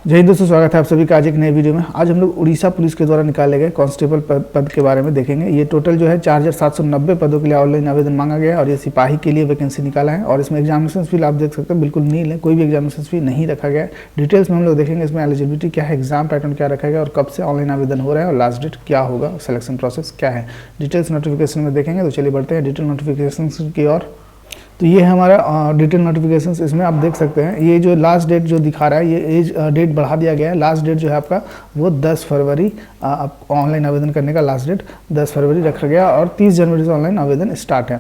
जय हिंद दोस्तों, स्वागत है आप सभी का आज एक नए वीडियो में। आज हम लोग उड़ीसा पुलिस के द्वारा निकाले गए कांस्टेबल पद के बारे में देखेंगे। ये टोटल जो है 4790 पदों के लिए ऑनलाइन आवेदन मांगा गया है और ये सिपाही के लिए वैकेंसी निकाला है। और इसमें एग्जामिनेशन फी आप देख सकते हैं बिल्कुल नील है, कोई भी एग्जामिनेशन फी नहीं रखा गया है। डिटेल्स में हम लोग देखेंगे इसमें एलिजिबिलिटी क्या है, एग्जाम पैटर्न क्या रखा गया और कब से ऑनलाइन आवेदन हो रहा है और लास्ट डेट क्या होगा, सिलेक्शन प्रोसेस क्या है, डिटेल्स नोटिफिकेशन में देखेंगे। तो चलिए बढ़ते हैं डिटेल नोटिफिकेशन की ओर। तो ये है हमारा डिटेल नोटिफिकेशंस। इसमें आप देख सकते हैं ये जो लास्ट डेट जो दिखा रहा है, ये एज डेट बढ़ा दिया गया है। लास्ट डेट जो है आपका वो 10 फरवरी, आप ऑनलाइन आवेदन करने का लास्ट डेट 10 फरवरी रखा गया और 30 जनवरी से ऑनलाइन आवेदन स्टार्ट है।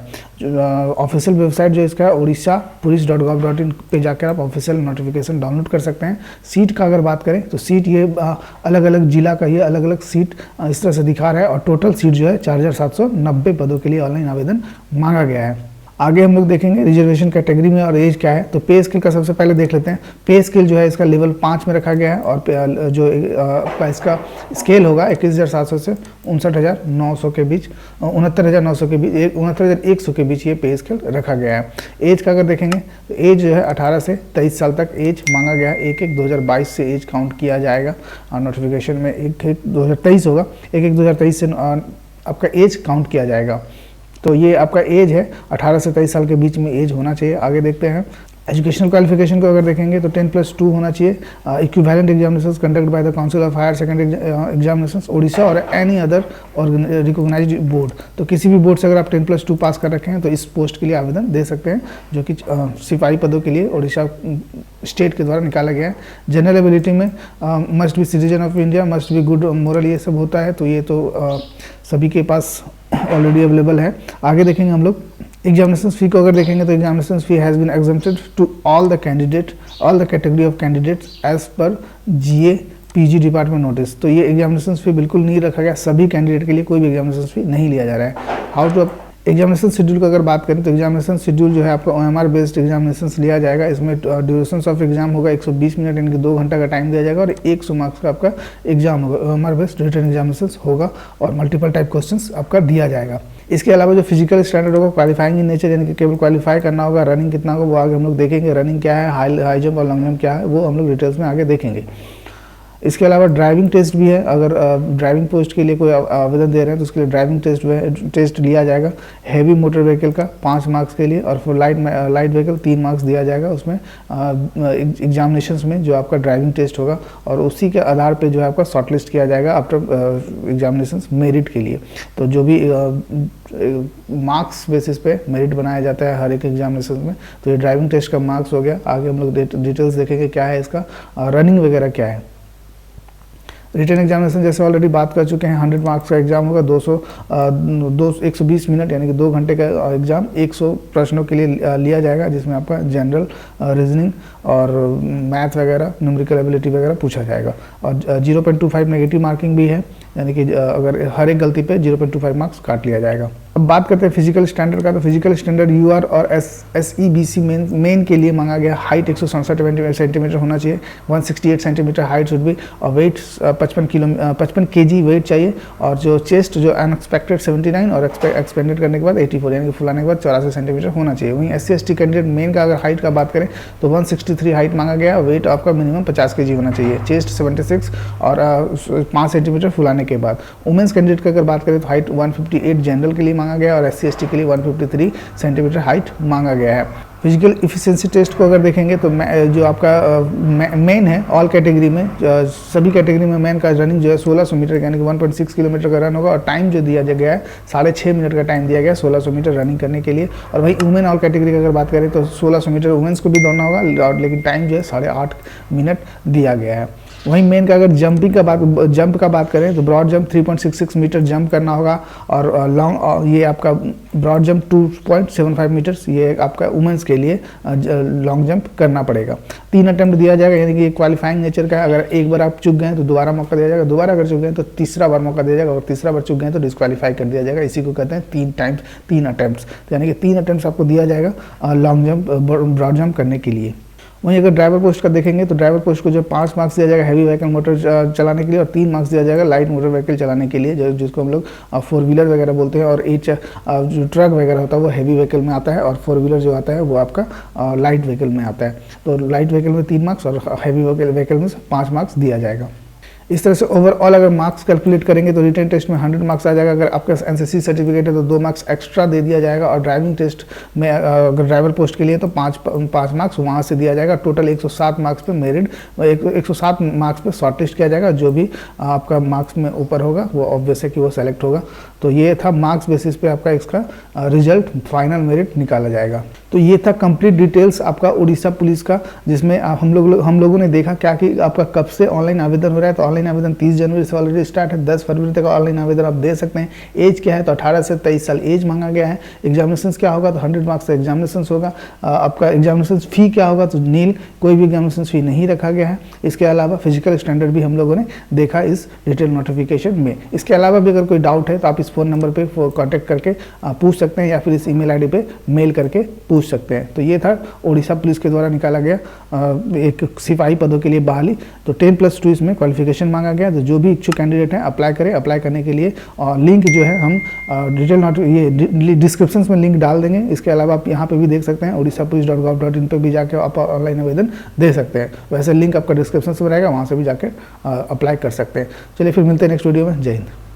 ऑफिशियल वेबसाइट जो इसका है odisha.police.gov.in पे जाकर आप ऑफिशियल नोटिफिकेशन डाउनलोड कर सकते हैं। सीट का अगर बात करें तो सीट ये अलग अलग जिला का ये अलग अलग सीट इस तरह से दिखा रहा है और टोटल सीट जो है 4790 पदों के लिए ऑनलाइन आवेदन मांगा गया है। आगे हम लोग देखेंगे रिजर्वेशन कैटेगरी में और एज क्या है। तो पे स्केल का सबसे पहले देख लेते हैं। पे स्केल जो है इसका लेवल 5 में रखा गया है और जो इसका स्केल होगा 21,700 से 59,900 के बीच, 69,900 के बीच, 69,100 के बीच ये पे स्केल रखा गया है। एज का अगर देखेंगे तो एज जो है 18 से 23 साल तक एज मांगा गया है। 1/1/2022 से एज काउंट किया जाएगा और नोटिफिकेशन में 1/1/2023 होगा, 1/1/2023 से आपका एज काउंट किया जाएगा। तो ये आपका एज है 18 से 23 साल के बीच में एज होना चाहिए। आगे देखते हैं एजुकेशनल क्वालिफिकेशन को अगर देखेंगे तो 10+2 होना चाहिए। Equivalent examinations conducted by the council of higher secondary examinations Odisha और एनी अदर रिकॉग्नाइज्ड बोर्ड। तो किसी भी बोर्ड से अगर आप 10+2 पास कर रखे हैं तो इस पोस्ट के लिए आवेदन दे सकते हैं, जो कि सिपाही पदों के लिए ओडिशा स्टेट के द्वारा निकाला गया है। जनरल एबिलिटी में must be citizen of India, must be good moral, ये सब होता है। तो ये तो सभी के पास ऑलरेडी अवेलेबल है। आगे देखेंगे हम लोग एग्जामिनेशन फी को अगर देखेंगे तो examination fee has been exempted to all the category of candidates as per GA PG department notice. तो ये एग्जामिनेशन फी बिल्कुल नहीं रखा गया, सभी कैंडिडेट के लिए कोई भी एग्जामिनेशन फी नहीं लिया जा रहा है। हाउ टू एग्जामिनेशन शेड्यूल का अगर बात करें तो एग्जामिनेशन शेड्यूल जो है आपका OMR बेस्ड एग्जामिनेशन लिया जाएगा। इसमें ड्यूरेशन ऑफ एग्जाम होगा 120 मिनट, यानी कि 2 घंटा का टाइम दिया जाएगा और 100 मार्क्स का आपका एग्जाम होगा। OMR बेस्ड रिटन एग्जामिनेशन होगा और मल्टीपल टाइप क्वेश्चंस आपका दिया जाएगा। इसके अलावा जो फिजिकल स्टैंडर्ड होगा क्वालिफाइंग इन नेचर, यानी कि केवल क्वालिफाई करना होगा। रनिंग कितना होगा वो आगे हम लोग देखेंगे, रनिंग क्या है, हाई जंप और लॉन्ग जंप क्या है वो हम लोग डिटेल्स में आगे देखेंगे। इसके अलावा ड्राइविंग टेस्ट भी है। अगर ड्राइविंग पोस्ट के लिए कोई आवेदन दे रहे हैं तो उसके लिए ड्राइविंग टेस्ट लिया जाएगा। हैवी मोटर व्हीकल का 5 मार्क्स के लिए और फॉर लाइट व्हीकल 3 मार्क्स दिया जाएगा उसमें एग्जामिनेशंस में जो आपका ड्राइविंग टेस्ट होगा और उसी के आधार पे जो है आपका शॉर्टलिस्ट किया जाएगा आफ्टर एग्जामिनेशंस मेरिट के लिए। तो जो भी मार्क्स बेसिस पे मेरिट बनाया जाता है हर एक एग्जामिनेशन में। तो ये ड्राइविंग टेस्ट का मार्क्स हो गया। आगे हम लोग डिटेल्स देखेंगे क्या है इसका, रनिंग वगैरह क्या है। रिटन एग्जामिनेशन जैसे ऑलरेडी बात कर चुके हैं, 100 मार्क्स का एग्जाम होगा, 120 मिनट यानी कि 2 घंटे का एग्जाम 100 प्रश्नों के लिए लिया जाएगा, जिसमें आपका जनरल, रीजनिंग और मैथ वगैरह, न्यूमेरिकल एबिलिटी वगैरह पूछा जाएगा। और 0.25 नेगेटिव मार्किंग भी है, यानी कि अगर हर एक गलती पे 0.25 मार्क्स काट लिया जाएगा। अब बात करते हैं फिजिकल स्टैंडर्ड का। तो फिजिकल स्टैंडर्ड UR और SEBC मेन के लिए मांगा गया हाइट 167 सेंटीमीटर होना चाहिए, 168 सेंटीमीटर हाइट शुड भी, और वेट 55 kg वेट चाहिए। और जो चेस्ट जो अनएक्सपेक्टेड 79 और एक्सपेंडेड करने के बाद 84 यानी कि फुलाने के बाद 84 सेंटीमीटर होना चाहिए। वहीं SC/ST कैंडिडेट मेन का अगर हाइट का बात करें तो 163 हाइट मांगा गया, वेट आपका मिनिमम 50 kg होना चाहिए, चेस्ट 76 और 5 सेंटीमीटर फुलाने के बाद। वुमेंस कैंडिडेट का अगर बात करें तो हाइट 158 जनरल के लिए मांगा गया और SC/ST के लिए 153 सेंटीमीटर हाइट मांगा गया है। फिजिकल इफिशिएंसी टेस्ट को अगर देखेंगे तो जो आपका मेन है ऑल कैटेगरी में, सभी कैटेगरी में मेन का रनिंग जो है 1600 मीटर यानी कि 1.6 किलोमीटर का रन होगा और टाइम जो दिया गया है 6.5 मिनट का टाइम दिया गया है 1600 मीटर रनिंग करने के लिए। और वही वुमेन ऑल कैटेगरी की अगर बात करें तो 1600 मीटर वुमेन्स को भी दौड़ना होगा, लेकिन टाइम जो है 8.5 मिनट दिया गया है। वहीं मेन का अगर जंप का बात करें तो ब्रॉड जंप 3.66 मीटर जंप करना होगा और लॉन्ग ये आपका ब्रॉड जंप 2.75 मीटर्स ये आपका वुमेंस के लिए लॉन्ग जंप करना पड़ेगा। 3 अटेम्प्ट दिया जाएगा, यानी कि क्वालिफाइंग नेचर का है। अगर एक बार आप चूक गए तो दोबारा मौका दिया जाएगा, दोबारा अगर चूक गए तो तीसरा बार मौका दिया जाएगा और तीसरा बार चूक गए तो डिस्क्वालीफाई कर दिया जाएगा। इसी को कहते हैं 3 अटेम्प्ट, यानी कि 3 अटेम्प्ट आपको दिया जाएगा लॉन्ग जंप ब्रॉड जंप करने के लिए। वहीं अगर ड्राइवर पोस्ट का देखेंगे तो ड्राइवर पोस्ट को जो 5 मार्क्स दिया जाएगा हैवी व्हीकल मोटर चलाने के लिए और 3 मार्क्स दिया जाएगा लाइट मोटर व्हीकल चलाने के लिए, जिसको हम लोग 4 व्हीलर वगैरह बोलते हैं। और जो ट्रक वगैरह होता है वो हैवी व्हीकल में आता है और 4 व्हीलर जो आता है वो आपका लाइट व्हीकल में आता है। तो लाइट व्हीकल में 3 मार्क्स और हैवी व्हीकल में 5 मार्क्स दिया जाएगा। इस तरह से ओवरऑल अगर मार्क्स कैलकुलेट करेंगे तो रिटन टेस्ट में 100 मार्क्स आ जाएगा। अगर आपका एनसीसी सर्टिफिकेट है तो 2 मार्क्स एक्स्ट्रा दे दिया जाएगा और ड्राइविंग टेस्ट में अगर ड्राइवर पोस्ट के लिए तो 5 मार्क्स वहाँ से दिया जाएगा। टोटल 107 मार्क्स पे मेरिट 107 मार्क्स पे शॉर्ट टेस्ट किया जाएगा। जो भी आपका मार्क्स में ऊपर होगा वो ऑब्वियस है कि वो सेलेक्ट होगा। तो ये था मार्क्स बेसिस पे आपका इसका रिजल्ट फाइनल मेरिट निकाला जाएगा। तो ये था कंप्लीट डिटेल्स आपका उड़ीसा पुलिस का, जिसमें हम लोगों ने देखा क्या कि आपका कब से ऑनलाइन आवेदन हो रहा है। तो ऑनलाइन आवेदन 30 जनवरी से ऑलरेडी स्टार्ट है। 10 फरवरी तक ऑनलाइन आवेदन आप दे सकते हैं। एज क्या है तो 18 से 23 साल एज मांगा गया है। एग्जामिनेशन क्या होगा तो 100 मार्क्स का एग्जामिनेशन होगा। आपका एग्जामिनेशन फी क्या होगा तो नील, कोई भी एग्जामिनेशन फी नहीं रखा गया है। इसके अलावा फिजिकल स्टैंडर्ड भी हम लोगों ने देखा इस डिटेल नोटिफिकेशन में। इसके अलावा भी अगर कोई डाउट है तो आप इस फ़ोन नंबर पे कॉन्टैक्ट करके पूछ सकते हैं या फिर इस ईमेल आईडी पे मेल करके पूछ सकते हैं। तो ये था उड़ीसा पुलिस के द्वारा निकाला गया एक सिपाही पदों के लिए बहाली। तो 10+2 इसमें क्वालिफिकेशन मांगा गया। तो जो भी इच्छुक कैंडिडेट हैं अप्लाई करें। अप्लाई करने के लिए लिंक जो है हम ये डिस्क्रिप्शन में लिंक डाल देंगे। इसके अलावा आप यहाँ पे भी देख सकते हैं odishapolice.gov.in पे भी जाके आप ऑनलाइन आवेदन दे सकते हैं। वैसे लिंक आपका डिस्क्रिप्शन में रहेगा, वहाँ से भी जाकर अप्लाई कर सकते हैं। चलिए फिर मिलते हैं नेक्स्ट वीडियो में। जय हिंद।